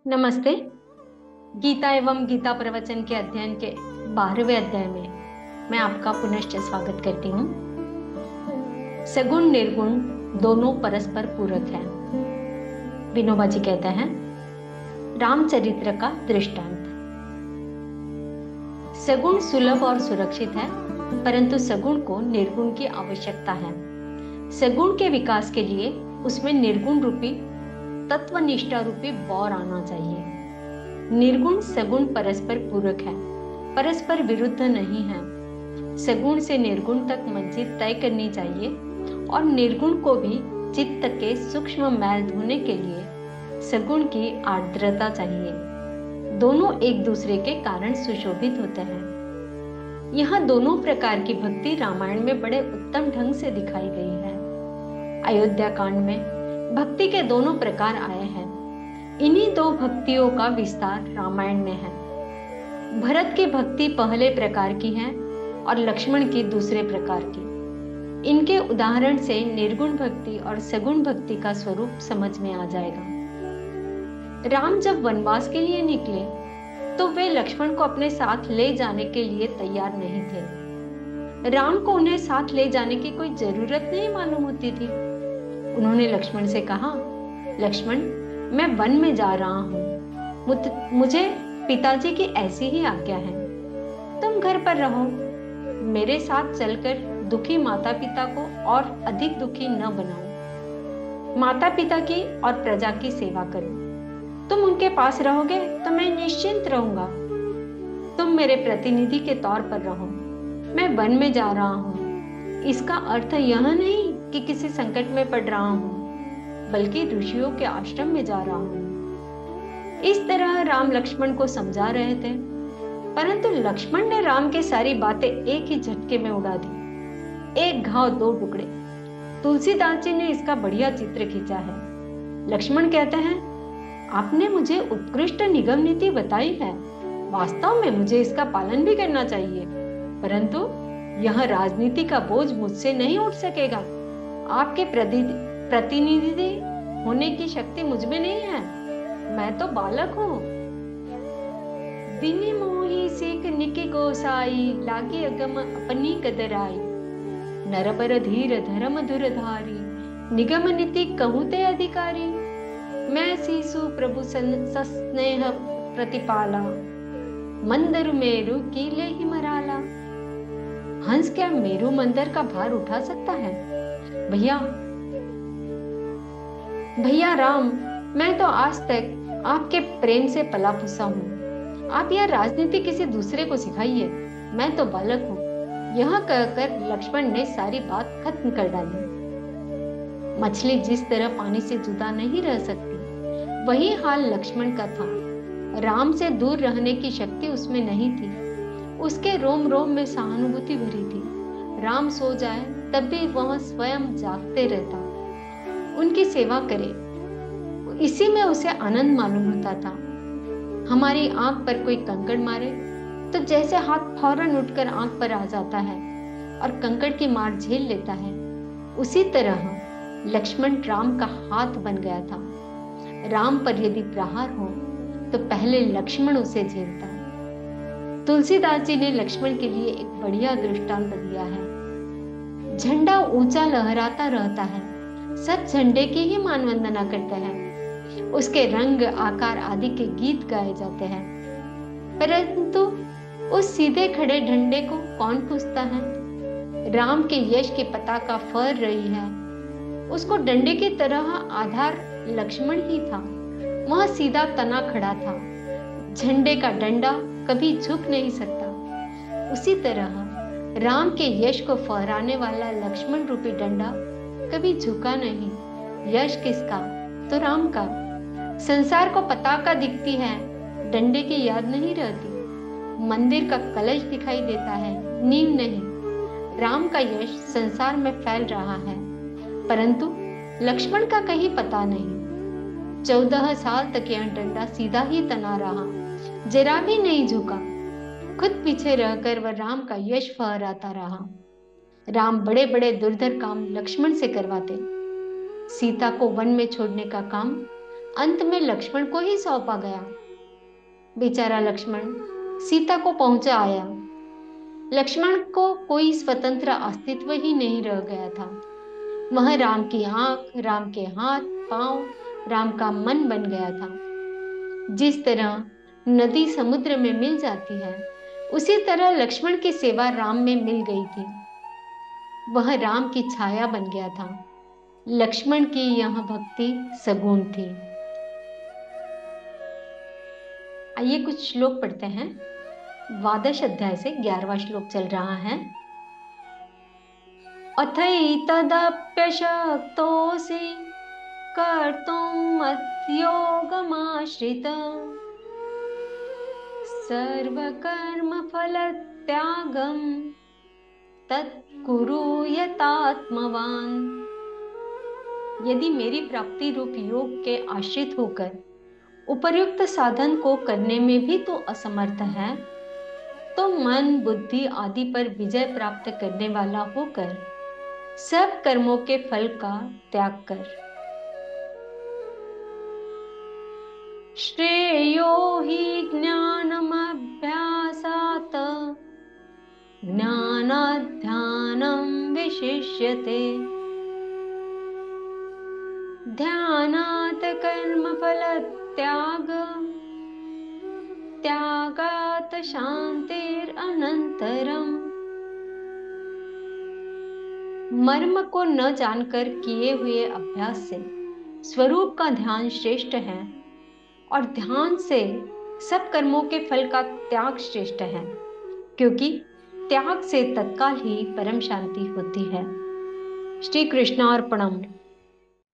नमस्ते। गीता एवं गीता प्रवचन के अध्ययन के 12वें अध्याय में मैं आपका पुनश्च स्वागत करती हूँ। सगुण निर्गुण दोनों परस्पर पूरक हैं। विनोबा जी कहते हैं, रामचरित्र का दृष्टांत। सगुण सुलभ और सुरक्षित है, परंतु सगुण को निर्गुण की आवश्यकता है। सगुण के विकास के लिए उसमें निर्गुण रूपी तत्वनिष्ठा रूपी बौर आना चाहिए। निर्गुण सगुण परस्पर पूरक है, परस्पर विरुद्ध नहीं है। सगुण से निर्गुण तक मंजिल तय करनी चाहिए और निर्गुण को भी चित्त के सूक्ष्म मैल धोने के लिए सगुण की आर्द्रता चाहिए। दोनों एक दूसरे के कारण सुशोभित होते हैं। यहाँ दोनों प्रकार की भक्ति रामायण में बड़े उत्तम ढंग से दिखाई गई है। अयोध्या कांड में भक्ति के दोनों प्रकार आए हैं। इन्हीं दो भक्तियों का विस्तार रामायण में है। भरत की भक्ति पहले प्रकार की है और लक्ष्मण की दूसरे प्रकार की। इनके उदाहरण से निर्गुण भक्ति और सगुण भक्ति का स्वरूप समझ में आ जाएगा। राम जब वनवास के लिए निकले तो वे लक्ष्मण को अपने साथ ले जाने के लिए तैयार नहीं थे। राम को उन्हें साथ ले जाने की कोई जरूरत नहीं मालूम होती थी। उन्होंने लक्ष्मण से कहा, लक्ष्मण, मैं वन में जा रहा हूँ, मुझे पिताजी की ऐसी ही आज्ञा है। तुम घर पर रहो, मेरे साथ चलकर दुखी माता पिता को और अधिक दुखी न बनाओ। माता पिता की और प्रजा की सेवा करो। तुम उनके पास रहोगे तो मैं निश्चिंत रहूंगा। तुम मेरे प्रतिनिधि के तौर पर रहो। मैं वन में जा रहा हूँ, इसका अर्थ यह नहीं कि किसी संकट में पड़ रहा हूँ, बल्कि ऋषियों के आश्रम में जा रहा हूँ। इस तरह राम लक्ष्मण को समझा रहे थे, परंतु लक्ष्मण ने राम की सारी बातें एक ही झटके में उड़ा दी। एक घाव दो टुकड़े। तुलसीदास जी ने इसका बढ़िया चित्र खींचा है। लक्ष्मण कहते हैं, आपने मुझे उत्कृष्ट निगम नीति बताई है, वास्तव में मुझे इसका पालन भी करना चाहिए, परंतु यह राजनीति का बोझ मुझसे नहीं उठ सकेगा। आपके प्रतिनिधि होने की शक्ति मुझ में नहीं है, मैं तो बालक हूँ। बिनि मोहि सीख निकि गोसाई, लागी अगम अपनी कदराई। नरबर धीर धर्म धुरधारी, निगम नीति कहूते अधिकारी। मैं सीसु प्रभु सस्नेह प्रतिपाला, मंदरु मेरु कीले ही मराला। हंस क्या मेरु मंदिर का भार उठा सकता है? भैया राम, मैं तो आज तक आपके प्रेम से पला फूसा हूँ। आप यह राजनीति किसी दूसरे को सिखाइए, मैं तो बालक हूँ। यह कहकर लक्ष्मण ने सारी बात खत्म कर डाली। मछली जिस तरह पानी से जुदा नहीं रह सकती, वही हाल लक्ष्मण का था। राम से दूर रहने की शक्ति उसमें नहीं थी। उसके रोम रोम में सहानुभूति भरी थी। राम सो जाए तब भी वह स्वयं जागते रहता, उनकी सेवा करे, इसी में उसे आनंद मालूम होता था। हमारी आंख पर कोई कंकड़ मारे तो जैसे हाथ फौरन उठकर आंख पर आ जाता है और कंकड़ की मार झेल लेता है, उसी तरह लक्ष्मण राम का हाथ बन गया था। राम पर यदि प्रहार हो तो पहले लक्ष्मण उसे झेलता। तुलसीदास जी ने लक्ष्मण के लिए एक बढ़िया दृष्टांत दिया है। झंडा ऊंचा लहराता रहता है, सब झंडे की ही मान वंदना करते हैं, उसके रंग आकार आदि के गीत गाए जाते हैं, परंतु उस सीधे खड़े झंडे को कौन पूछता है? राम के यश की पताका फहर रही है, उसको डंडे की तरह आधार लक्ष्मण ही था। वह सीधा तना खड़ा था। झंडे का डंडा कभी झुक नहीं सकता। उसी तरह राम के यश को फहराने वाला लक्ष्मण रूपी डंडा कभी झुका नहीं। यश किसका? तो राम का। संसार को पताका दिखती है, डंडे की याद नहीं रहती। मंदिर का कलश दिखाई देता है, नींव नहीं। राम का यश संसार में फैल रहा है, परंतु लक्ष्मण का कहीं पता नहीं। 14 साल तक यह डंडा सीधा ही तना रहा, जरा भी नहीं झुका। खुद पीछे रहकर वह राम का यश फहराता रहा। राम बड़े बड़े दुर्धर काम लक्ष्मण से करवाते। सीता को वन में छोड़ने का काम अंत में लक्ष्मण को ही सौंपा गया। बेचारा लक्ष्मण सीता को पहुंचा आया। लक्ष्मण को कोई स्वतंत्र अस्तित्व ही नहीं रह गया था। वह राम की आंख, राम के हाथ पांव, राम का मन बन गया था। जिस तरह नदी समुद्र में मिल जाती है, उसी तरह लक्ष्मण की सेवा राम में मिल गई थी। वह राम की छाया बन गया था। लक्ष्मण की यह भक्ति सगुण थी। आइए कुछ श्लोक पढ़ते हैं। द्वादश अध्याय से 11वां श्लोक चल रहा है। अथैतदप्यशक्तोऽसि कर्तुम् मद्योगमाश्रितम् सर्वकर्मफलत्यागं तत्कुरु यतात्मवान्। यदि मेरी प्राप्ति रूप योग के आश्रित होकर उपर्युक्त साधन को करने में भी तो असमर्थ है, तो मन बुद्धि आदि पर विजय प्राप्त करने वाला होकर सब कर्मों के फल का त्याग कर। श्रेयो हि ज्ञानमभ्यासात् ज्ञानात् ध्यानं विशिष्यते ध्यानात् कर्मफलत्याग त्यागात् शान्तिरनन्तरम्। मर्म को न जानकर किए हुए अभ्यास से स्वरूप का ध्यान श्रेष्ठ है और ध्यान से सब कर्मों के फल का त्याग श्रेष्ठ है, क्योंकि त्याग से तत्काल ही परम शांति होती है। श्री कृष्णार्पणम।